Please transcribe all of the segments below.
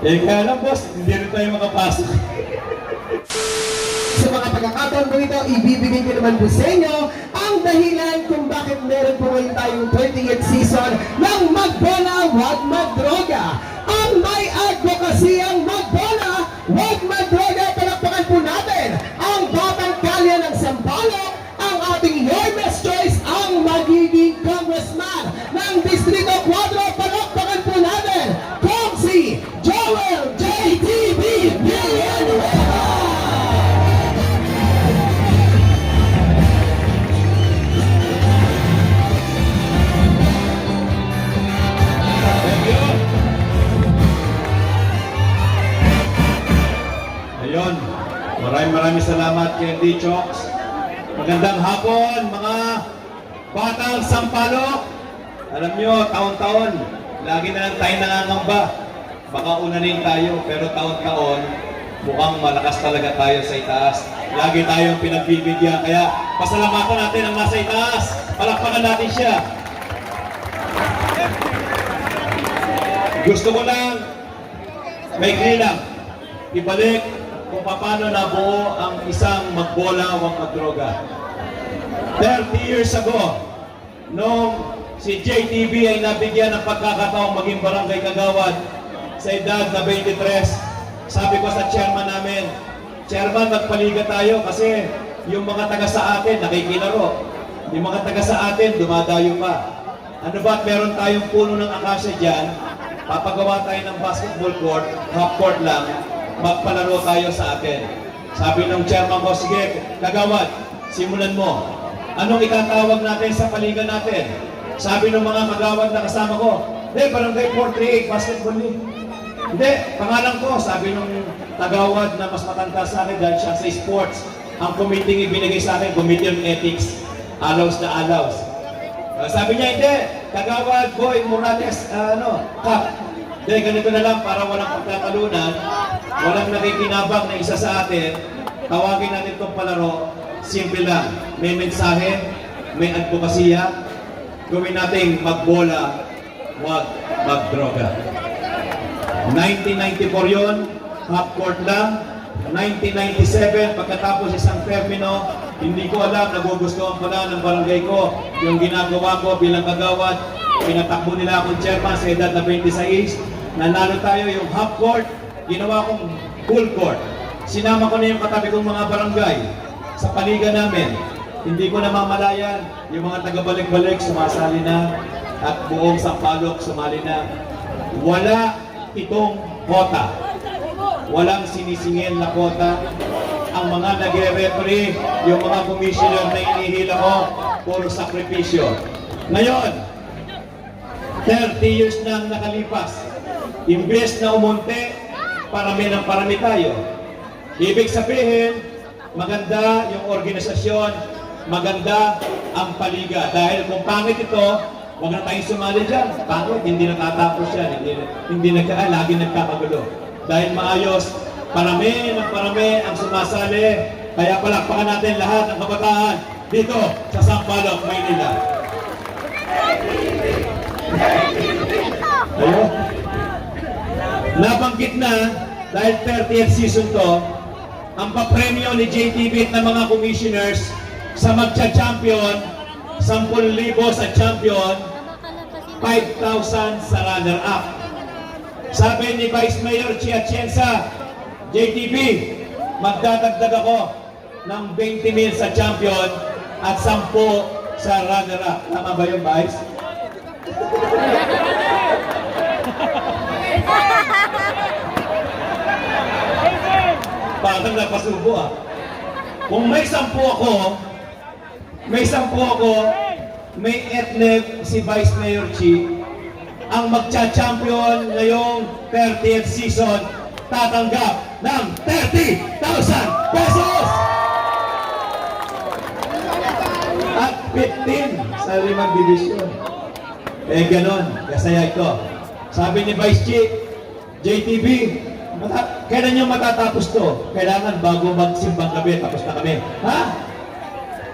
Eh kaya lang boss, hindi rin tayo makapasok. Sa mga pagkakataon po ito, ibibigay ko naman po sa inyo ang dahilan kung bakit meron po ngayon tayong 30th season ng Magbola Wag Magdroga. Ang may advocacy ang Magbola Wag Magdroga. Palakpakan po natin ang batang kalye ng Sampaloc, ang ating Your Best Choice, ang magiging congressman ng Distrito 4. Palakpakan po natin kung si Joel JTB Villanueva. Ayun, maraming salamat kay D. Chokes. Magandang hapon mga batang Sampaloc. Alam nyo, taon-taon, lagi na lang tayo nangangamba. Baka unanin tayo, pero taon-taon, mukhang malakas talaga tayo sa itaas. Lagi tayong pinagbibigyan, kaya pasalamatan natin ang nasa itaas. Palakpakan natin siya. Gusto ko lang, may lang, ibalik kung paano nabuo ang isang magbola o magdroga. 30 years ago, nung si JTB ay nabigyan ng pagkakataong maging barangay kagawad sa edad na 23, sabi ko sa chairman namin, Chairman, magpaliga tayo kasi yung mga taga sa atin nakikilaro. Yung mga taga sa atin dumadayo pa. Ano ba, meron tayong puno ng akasya dyan, papagawa tayo ng basketball court, half court lang, magpalaro tayo sa atin. Sabi ng chairman ko, sige, kagawad, simulan mo. Anong itatawag natin sa paligan natin? Sabi ng mga kagawad na kasama ko, Barangay 438 Basketball League. Hindi, pangalan ko, sabi ng tagawad na mas matanda sa akin dahil siya sa sports. Ang committee ibinigay sa akin, Committee on Ethics, alaws na alaws. Sabi niya, hindi, kagawad, boy, Morales, Kap. Hindi, ganito na lang para walang pagkakalunan, walang nakikinabang na isa sa atin, tawagin natin itong palaro, simple lang, may mensahe, may advokasya, gawin nating magbola, wag magdroga. 1994 yon, half court lang. 1997, pagkatapos isang termino, hindi ko alam, nagugustuhan pala ng barangay ko yung ginagawa ko bilang kagawad. Pinatakbo nila akong chairman sa edad na 26. Nanalo tayo yung half court, ginawa kong full court. Sinama ko na yung katabi kong mga barangay sa paligan namin. Hindi ko namamalayan, yung mga taga-balik-balik sumasali na at buong Sampaloc sumali na. Wala itong kota. Walang sinisingil na kota. Ang mga nag-referee, yung mga commissioner na inihila ko, puro sakripisyo. Ngayon, 30 years na nakalipas. Imbes na umunti, parami ng parami tayo. Ibig sabihin, maganda yung organisasyon, maganda ang paliga. Dahil kung pangit ito, huwag na tayong sumali dyan. Pangit, hindi natatapos yan. Lagi nagkakagulo. Dahil maayos, parami ng parami ang sumasali. Kaya palakpakan natin lahat ng kabataan dito sa Sampaloc, Maynila. Ayun. Nabanggit na, dahil 30th season to, ang papremyo ni JTB at ng mga commissioners sa magcha-champion, 10,000 sa champion, 5,000 sa runner-up. Sabi ni Vice Mayor Chia Atienza, JTB, magdadagdag ako ng 20,000 sa champion at 10 sa runner-up. Tama ba yung Vice? Parang napasubo ah. Kung may 10 ako, may ethnic si Vice Mayor Chi, ang magcha-champion ngayong 30th season, tatanggap ng 30,000 pesos! At 15 sa 5 division. Eh ganon, kasaya ito. Sabi ni Vice Chi, JTB, kailan nyo matatapos to? Kailangan bago magsimbang gabi, tapos na kami. Ha?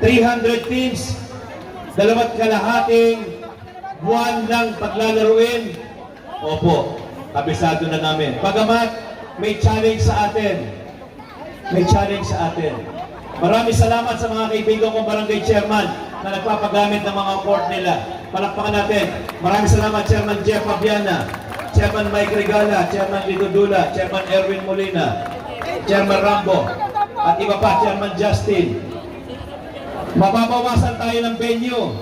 300 teams, 2.5 buwan lang paglalaruin. Opo, kabisado na namin. Bagamat may challenge sa atin. May challenge sa atin. Maraming salamat sa mga kaibigan kong barangay chairman na nagpapagamit ng mga court nila. Palakpakan natin. Maraming salamat Chairman Jeff Fabiana, Chairman Mike Regala, Chairman Lido Dula, Chairman Erwin Molina, Chairman Rambo, at iba pa, Chairman Justin. Mababawasan tayo ng venue.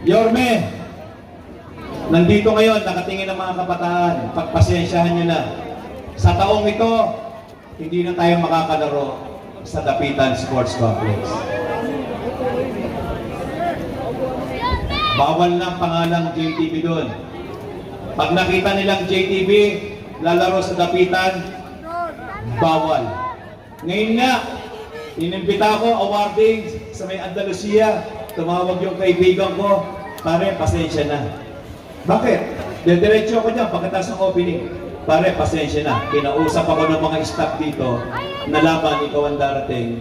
Yorme, nandito ngayon, nakatingin ang mga kabataan. Pagpasensyahan nyo na. Sa taong ito, hindi na tayo makakalaro sa Dapitan Sports Complex. Bawal na pangalang JTV doon. Pag nakita nilang JTV, lalaro sa Dapitan, bawal. Ngayon nga, inimbita ko, awarding sa may Andalusia, tumawag yung kaibigan ko, pare, pasensya na. Bakit? Dediretso ako dyan pagkatapos ng opening. Pare, pasensya na. Kinausap ako ng mga staff dito, nalaman ikaw ang darating,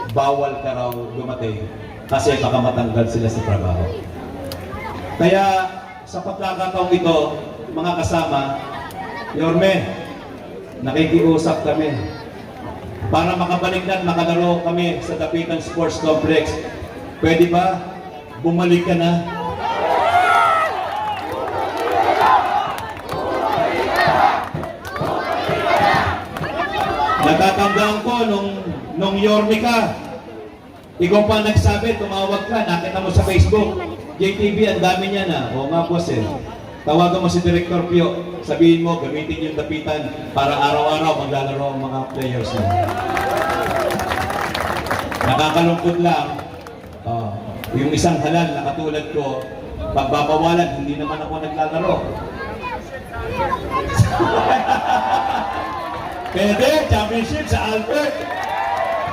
bawal ka raw dumating kasi baka matanggal sila sa trabaho. Kaya, sa pagkakataong ito, mga kasama, Yorme, nakikiusap kami para makabalik na makalaro kami sa Dapitan Sports Complex. Pwede ba? Bumalik ka na. Natatandaan ko nung Yorme ka, ikaw pa nagsabi, tumawag ka, nakita mo sa Facebook, JTV, ang dami niya na. O nga boss eh. Tawagan mo si Director Pio, sabihin mo, gamitin yung Dapitan para araw-araw maglalaro ang mga players na. Nakakalungkot lang, yung isang halal na katulad ko, pagbabawalan, hindi naman ako naglalaro. Pwede, championship sa Albert.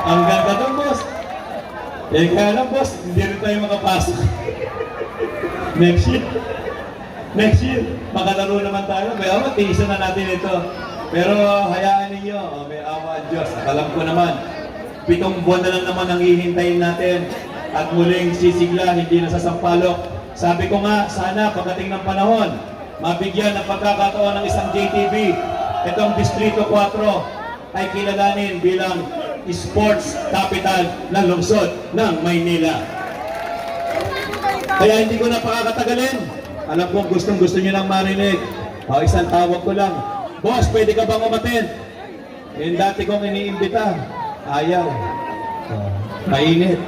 Ang ganda doon, boss. Eh, kaya lang, boss, hindi rin tayo makapasok. Next year, makalaro naman tayo. May awa, tiisan na natin ito. Pero hayaan ninyo, may awa ang Diyos. At alam ko naman, 7 buwan na lang naman ang hihintayin natin. At muling sisigla, hindi na sasampalok. Sabi ko nga, sana pagdating ng panahon, mabigyan ng pagkakataon ng isang JTV. Itong Distrito 4 ay kilalanin bilang sports capital ng lungsod ng Maynila. Kaya hindi ko na pakakatagalin. Alam ko gustong-gusto nyo lang marinig. Isang tawag ko lang. Boss, pwede ka bang umattend? Yung dati kong iniimbita. Ayaw. Mainit.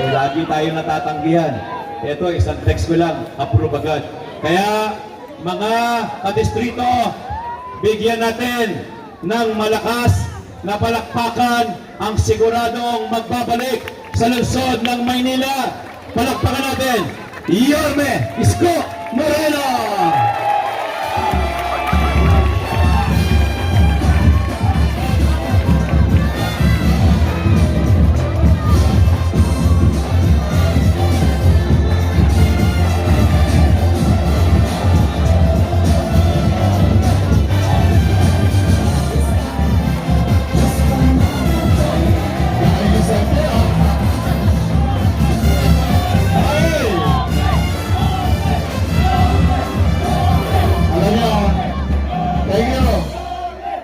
Lagi tayo natatanggihan. Ito, isang text ko lang. Approve agad. Kaya, mga kadistrito, bigyan natin ng malakas na palakpakan ang siguradong magbabalik sa lungsod ng Maynila. Palakpakan natin, Yorme Isko Moreno!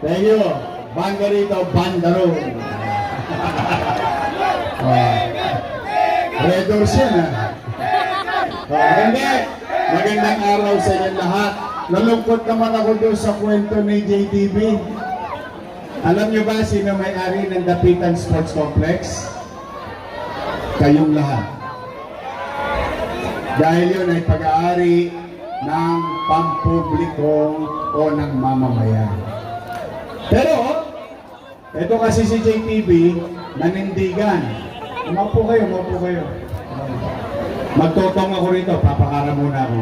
Thank you. Banda rito, Bandaro. Red Doors yan, ha? Magandang araw sa inyo lahat. Nalungkot naman ako doon sa kwento ni JTV. Alam niyo ba sino may-ari ng Dapitan Sports Complex? Kayong lahat. Dahil yun ay pag-aari ng pampubliko o ng mamamayan. Pero, ito kasi si JTV, nanindigan. Umaupo kayo, umaupo kayo. Magtotong ako rito, papakara muna ako.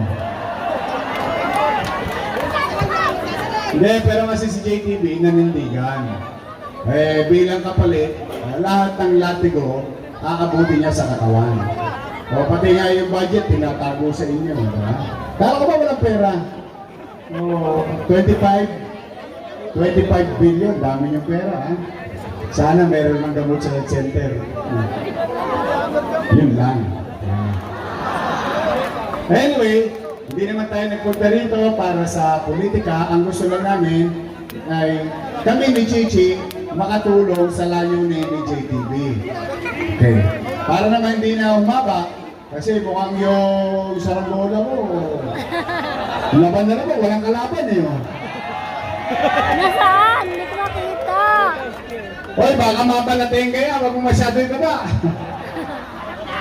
Hindi, pero kasi si JTV, nanindigan. Bilang kapalit, lahat ng latigo, aabuti niya sa katawan. O pati nga yung budget, tinatago sa inyo. Kala ko ba walang pera? 25 billion, dami niyong pera, ha? Sana meron ng gamot sa health center. Yun lang. Anyway, hindi naman tayo nagpunta rito para sa politika. Ang gusto lang namin ay kami ni Chichi makatulong sa layunin ni JTV. Okay. Para naman hindi na umaba, kasi mukhang yung saranggola ko, laban na naman, walang kalaban eh. Oh. Nasaan? Hindi ko makita. Hoy, baka mapalating kaya, wag mo masyado yung kaba.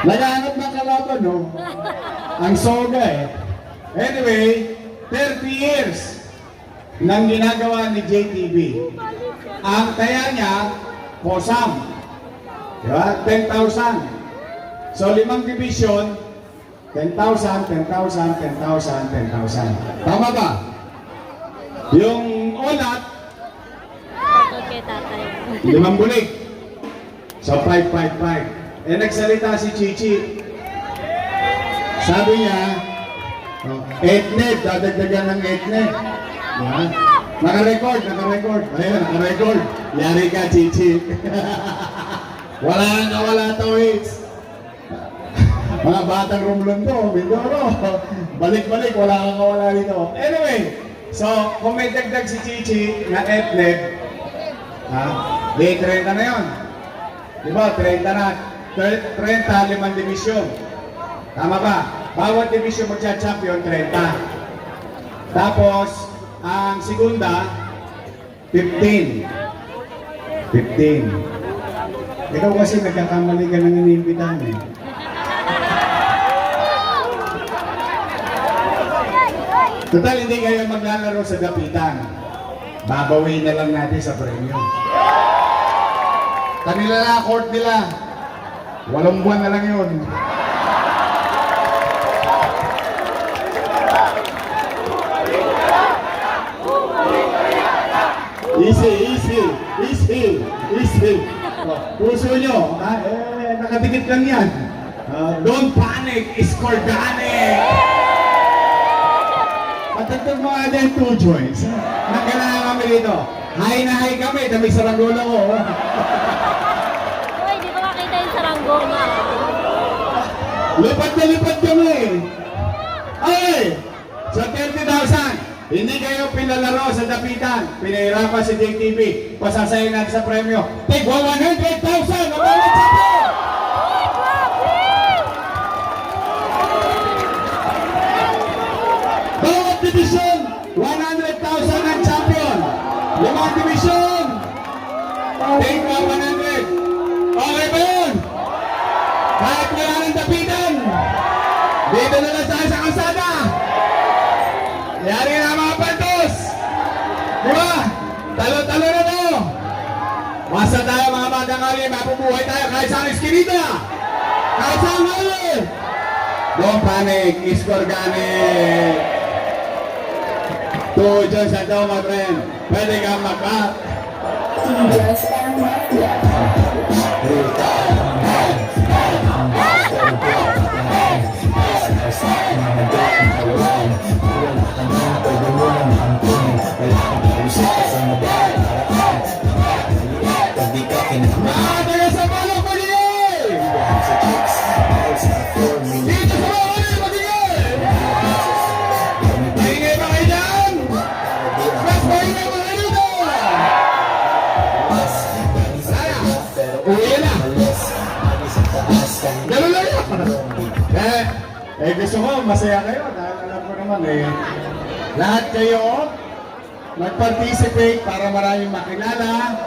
Naghahanap ng kalaban, no? Ang soga eh. Anyway, 30 years nang ginagawa ni JTV. Ang kaya niya, posam. Diba? 10,000. So, 5 division, 10,000, 10,000, 10,000, 10,000. Tama ba? Yung olat, Okay, tatay. 5 bulik. So, 555. Eh, nagsalita si Chichi. Sabi niya, 8 net, dadagdagan ng 8 net. Diba? Naka-record. Ayun, naka-record. Yari ka, Chichi. Wala to, Hits. Mga batang Romblon to, Mindoro. Balik-balik, wala kang kawala dito. Anyway, so, kung may dagdag si Chichi na 8 net, di 30 na yun. Diba, 30 na. 30, 5 division. Tama ba? Bawat division magcha-champion, 30. Tapos, ang segunda, 15. 15. Ikaw kasi nagkakamali ka ng inimbitahan eh. Total, hindi kayo maglalaro sa dapitan. Babawin na lang natin sa premyo. Kanila na, court nila. 8 buwan na lang yun. Easy. Puso nyo, nakadikit lang yan. Don't panic, it's organic. Patagtag mo nga din 2 joints. Nagkailangan kami dito. High na high kami, dami saranggola ko. Uy, di ko makita yung saranggola. Lipat na lipat kami. Ay! So 30,000. Hindi kayo pinalaro sa dapitan. Pinahirapan si JTV. Pasasayin natin sa premyo. Take 100,000! Ang bawat sapo! Bawat division, 100,000 ang champion. 5 division. Take 100. Okay ba yun? Kahit wala ng dapitan. Dito na lang tayo sa kalsada. Yari na mga pantos. Diba? Talo-talo na to. Masa tayo mga batang kali. Mapubuhay tayo kahit sa eskinita. Kahit sa hali. Don't panic. It's organic. 2 dyan sa daw, my friend. Pwede kang mag-back. Taga sa balok, magigay! Dito sa balok, magigay! Maingay ba kayo dyan? Mas maingay ba kayo dito? Uwi na! Ganun lang yun! Gusto ko, masaya kayo dahil alam ko naman lahat kayo mag-participate para maraming makilala.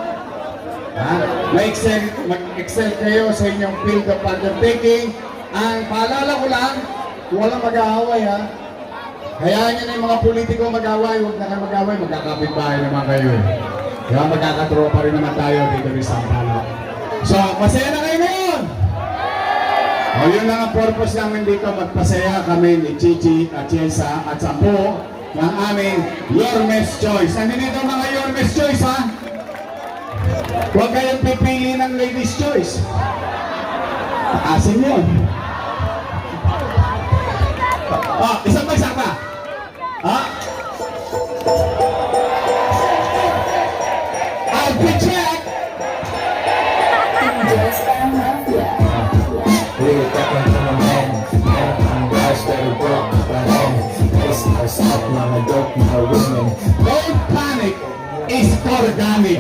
Mag-excel kayo sa inyong field of undertaking. Ang paalala ko lang, walang mag-aaway ha. Hayaan nyo na yung mga politiko mag-aaway, huwag na kayo mag-aaway, magkakapit-bahay naman kayo. Kaya magkakatropa rin naman tayo dito rin sa Ampalo. So, masaya na kayo ngayon! O, yun lang ang purpose namin dito, magpasaya kami ni Chichi at Chesa at Sampo ng aming Your Best Choice. Ano dito mga Your Best Choice ha? Huwag kayong pipili ng Ladies Choice. Asin yun. Isang bagsak pa. I'll be check. We were talking to my man, I'm guys that are broke, but Don't panic, is organic.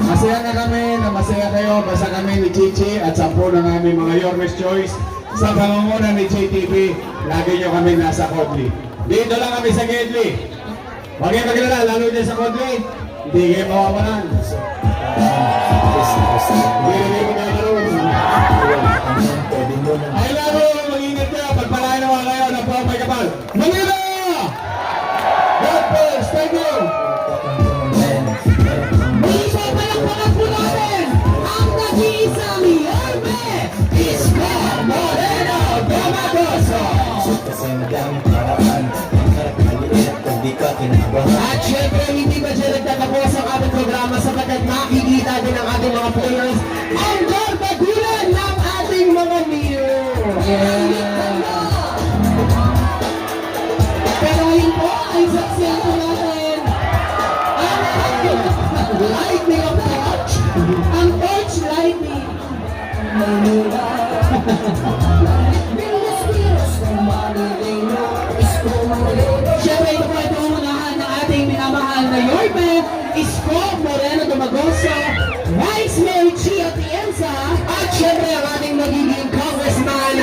Masaya na kami, na masaya kayo, basta kami ni Chichi at 10 ng aming mga Yormes Choice. Sa pangunguna ni JTV, lagi nyo kami nasa Kodli. Dito lang kami sa Gedli. Huwag kayo maglala, lalo dyan sa Kodli. Hindi kayo mawawalan. Hindi kayo magkakaroon. Ay lalo, mag-ingat kayo. Pagpalain naman kayo ng Pumay Kapal. Manila! God bless, thank you! Muli po, palakpakan po natin ang nag-iisang Yorme Isko Moreno Domagoso. At syempre, hindi ba dyan nagtatapos ang ating programa sapagkat makikita din ang ating mga players ang barbagulan ng ating mga Mio. Pero yun po ay saksiyan po natin ang ating lightning of torch, ang torch lightning. Siyempre, ito po ay pangunahan ng ating minamahal na Yorme, Isko Moreno Domagoso, Vice Mayor Chia Tienza, at siyempre ang ating magiging Congressman,